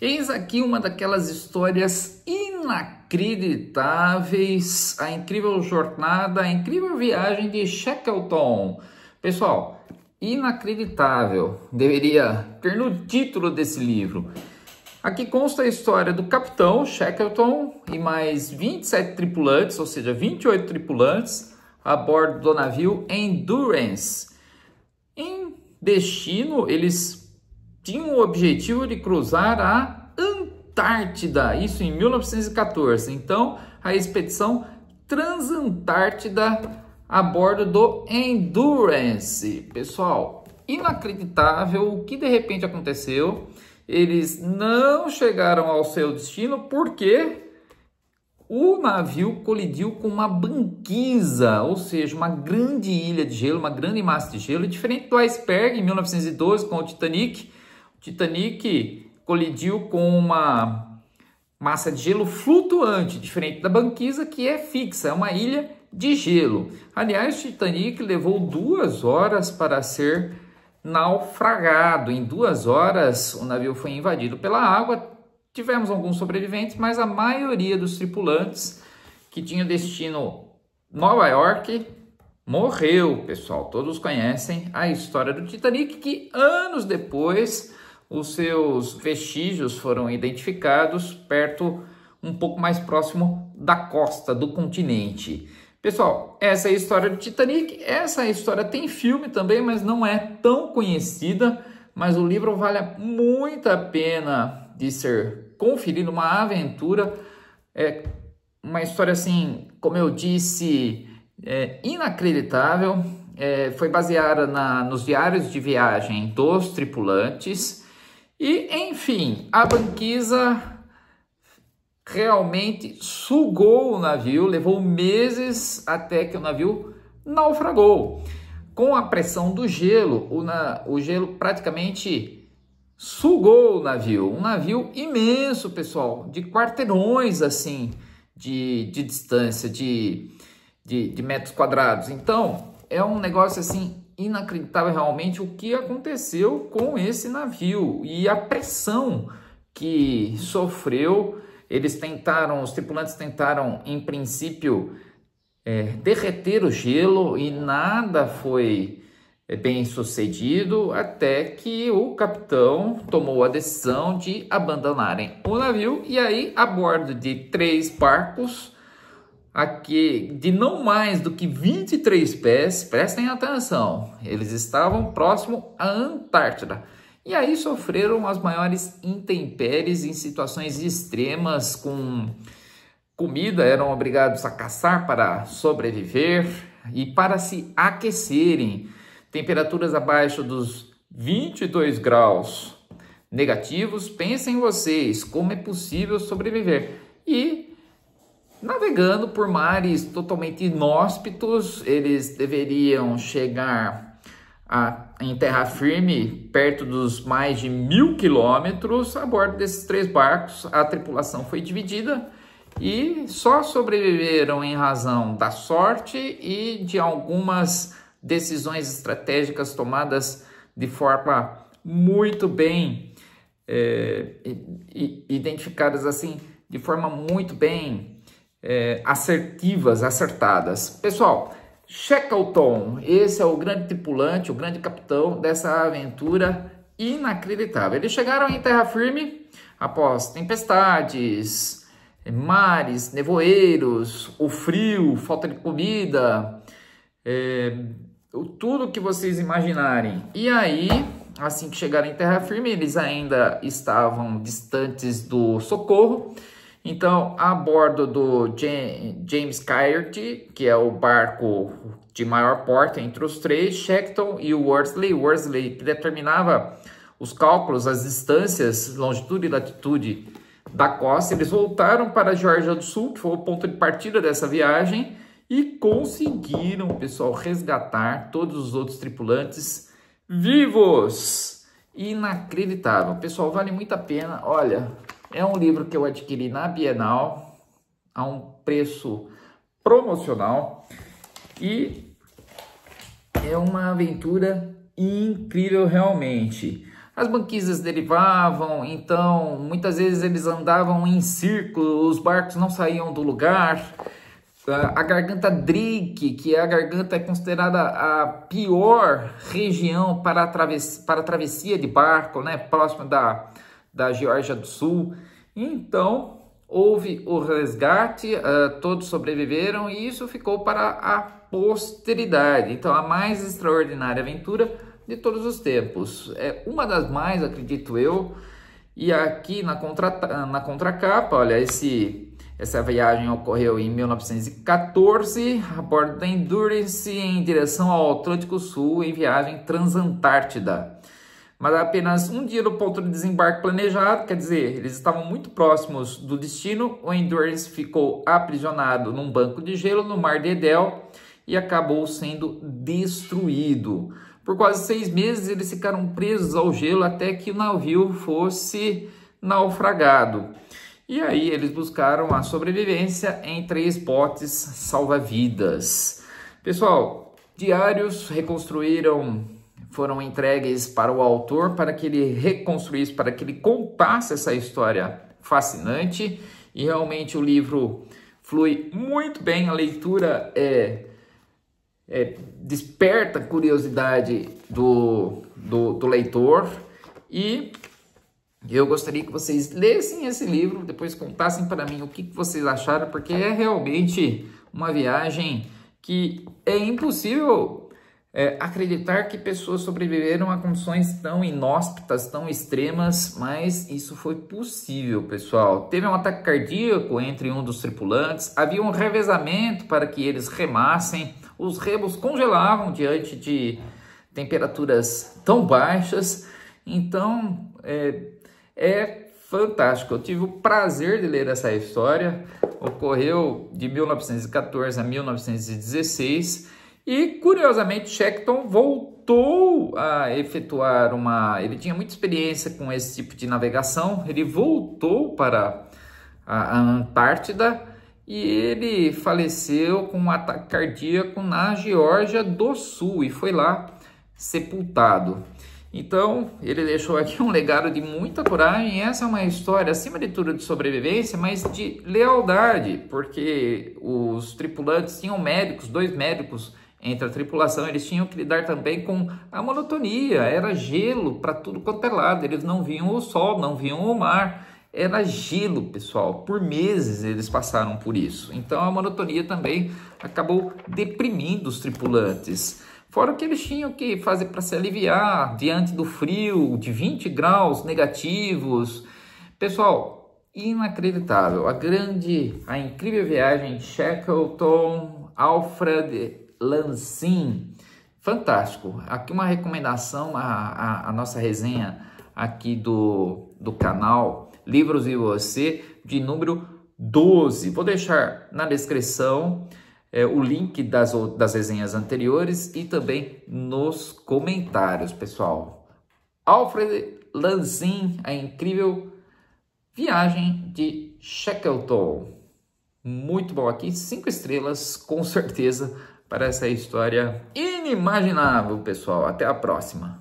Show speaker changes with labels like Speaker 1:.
Speaker 1: Eis aqui uma daquelas histórias inacreditáveis, a incrível jornada, a incrível viagem de Shackleton. Pessoal, inacreditável, deveria ter no título desse livro. Aqui consta a história do capitão Shackleton e mais 27 tripulantes, ou seja, 28 tripulantes, a bordo do navio Endurance. Em destino, eles tinham o objetivo de cruzar a Antártida, isso em 1914. Então, a expedição Transantártida a bordo do Endurance. Pessoal, inacreditável o que de repente aconteceu. Eles não chegaram ao seu destino porque o navio colidiu com uma banquisa, ou seja, uma grande ilha de gelo, uma grande massa de gelo, diferente do iceberg em 1912 com o Titanic. O Titanic colidiu com uma massa de gelo flutuante, diferente da banquisa que é fixa, é uma ilha de gelo. Aliás, o Titanic levou 2 horas para ser naufragado. Em 2 horas, o navio foi invadido pela água. Tivemos alguns sobreviventes, mas a maioria dos tripulantes que tinham destino Nova York morreu, pessoal. Todos conhecem a história do Titanic, que anos depois os seus vestígios foram identificados perto, um pouco mais próximo da costa do continente. Pessoal, essa é a história do Titanic. Essa história tem filme também, mas não é tão conhecida. Mas o livro vale muito a pena de ser conferido, uma aventura. É uma história assim, como eu disse, inacreditável. Foi baseada nos diários de viagem dos tripulantes. E, enfim, a banquisa realmente sugou o navio, levou meses até que o navio naufragou. Com a pressão do gelo, o gelo praticamente sugou o navio. Um navio imenso, pessoal, de quarteirões assim de distância, de metros quadrados. Então, é um negócio assim inacreditável realmente o que aconteceu com esse navio e a pressão que sofreu. Os tripulantes tentaram, em princípio, derreter o gelo e nada foi bem sucedido, até que o capitão tomou a decisão de abandonarem o navio. E aí, a bordo de 3 barcos, aqui de não mais do que 23 pés, prestem atenção, eles estavam próximo à Antártida. E aí sofreram as maiores intempéries em situações extremas, com comida, eram obrigados a caçar para sobreviver e para se aquecerem. Temperaturas abaixo dos 22 graus negativos. Pensem vocês, como é possível sobreviver. E navegando por mares totalmente inóspitos, eles deveriam chegar em terra firme, perto dos mais de 1000 quilômetros. A bordo desses 3 barcos, a tripulação foi dividida e só sobreviveram em razão da sorte e de algumas decisões estratégicas tomadas de forma muito bem identificadas assim, de forma muito bem acertadas. Pessoal, Shackleton, esse é o grande tripulante, o grande capitão dessa aventura inacreditável. Eles chegaram em terra firme após tempestades, mares, nevoeiros, o frio, falta de comida, tudo que vocês imaginarem. E aí, assim que chegaram em terra firme, eles ainda estavam distantes do socorro. Então, a bordo do James Caird, que é o barco de maior porte entre os 3, Shackleton e o Worsley, que determinava os cálculos, as distâncias, longitude e latitude da costa, eles voltaram para a Geórgia do Sul, que foi o ponto de partida dessa viagem, e conseguiram, pessoal, resgatar todos os outros tripulantes vivos. Inacreditável. Pessoal, vale muito a pena. Olha, é um livro que eu adquiri na Bienal a um preço promocional e é uma aventura incrível realmente. as banquisas derivavam, então muitas vezes eles andavam em círculo, os barcos não saíam do lugar. A garganta Drake, que é a garganta considerada a pior região para a travessia de barco, né, próxima da Geórgia do Sul. Então, houve o resgate, todos sobreviveram e isso ficou para a posteridade. Então, a mais extraordinária aventura de todos os tempos. É uma das mais, acredito eu. E aqui na contracapa, olha, essa viagem ocorreu em 1914, a bordo da Endurance, em direção ao Atlântico Sul, em viagem transantártida. Mas apenas um dia do ponto de desembarque planejado, quer dizer, eles estavam muito próximos do destino, o Endurance ficou aprisionado num banco de gelo no Mar de Edel e acabou sendo destruído. Por quase 6 meses eles ficaram presos ao gelo até que o navio fosse naufragado. E aí eles buscaram a sobrevivência em 3 botes salva-vidas. Pessoal, diários foram entregues para o autor para que ele reconstruísse, para que ele contasse essa história fascinante. E realmente o livro flui muito bem, a leitura desperta a curiosidade do leitor. E eu gostaria que vocês lessem esse livro, depois contassem para mim o que vocês acharam, porque é realmente uma viagem que é impossível acreditar que pessoas sobreviveram a condições tão inóspitas, tão extremas, mas isso foi possível, pessoal. Teve um ataque cardíaco entre um dos tripulantes, havia um revezamento para que eles remassem, os remos congelavam diante de temperaturas tão baixas, então é fantástico. Eu tive o prazer de ler essa história, ocorreu de 1914 a 1916, e, curiosamente, Shackleton voltou a efetuar ele tinha muita experiência com esse tipo de navegação, ele voltou para a Antártida e ele faleceu com um ataque cardíaco na Geórgia do Sul e foi lá sepultado. Então, ele deixou aqui um legado de muita coragem. Essa é uma história, acima de tudo, de sobrevivência, mas de lealdade, porque os tripulantes tinham médicos, 2 médicos, entre a tripulação, eles tinham que lidar também com a monotonia, era gelo para tudo quanto é lado, eles não viam o sol, não viam o mar, era gelo, pessoal, por meses eles passaram por isso, então a monotonia também acabou deprimindo os tripulantes, fora que eles tinham que fazer para se aliviar diante do frio de 20 graus negativos, pessoal, inacreditável, a incrível viagem de Shackleton, Alfred Lansin, fantástico. Aqui uma recomendação, a nossa resenha aqui do canal Livros e Você, de número 12. Vou deixar na descrição o link das resenhas anteriores e também nos comentários, pessoal. Alfred Lansin, a incrível viagem de Shackleton. Muito bom aqui, 5 estrelas, com certeza, para essa história inimaginável, pessoal. Até a próxima.